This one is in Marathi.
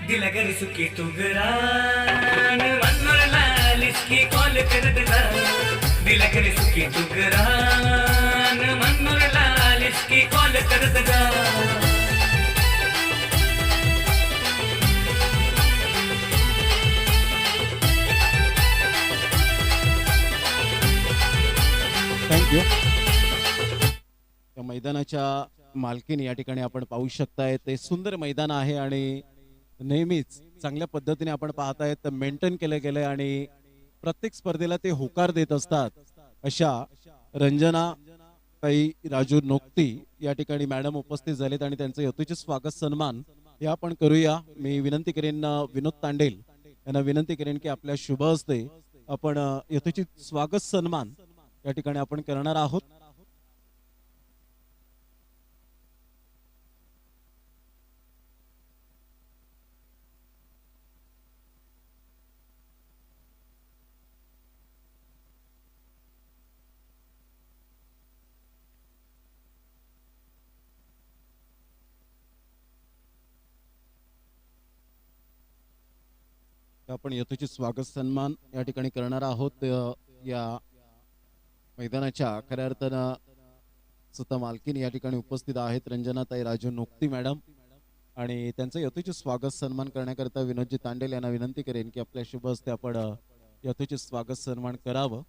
दिला घरी सुखी तू गरान मनोरला लिस्की कॉल करत जा दिला घरी सुखी तू गरान मनोरला लिस्की कॉल करत जा थँक्यू. या मैदानाच्या मालकीने या ठिकाणी आपण पाहू शकताय ते सुंदर मैदान आहे आणि नेहमीच चांगल्या पद्धतीने आपण पाहतायत मेंटेन केलं गेलंय आणि प्रत्येक स्पर्धेला ते होकार देत असतात. अशा रंजना ताई राजू नोक्ती या ठिकाणी मॅडम उपस्थित झालेत आणि त्यांचं यथोचित स्वागत सन्मान हे आपण करूया. मी विनंती करेन विनोद तांडेल यांना विनंती करेन की आपल्या शुभ हस्ते आपण यथोचित स्वागत सन्मान या ठिकाणी आपण करणार आहोत. आपण यथोचित स्वागत सन्मान या ठिकाणी करणार आहोत. या मैदानाच्या खऱ्या अर्थानं स्वतः मालकीन या ठिकाणी उपस्थित आहेत रंजनाताई राजू नोक्ती मॅडम आणि त्यांचं यथोचित स्वागत सन्मान करण्याकरता विनोदजी तांडेल यांना विनंती करेन की आपल्या शुभ हस्ते आपण यथोचित स्वागत सन्मान करावं.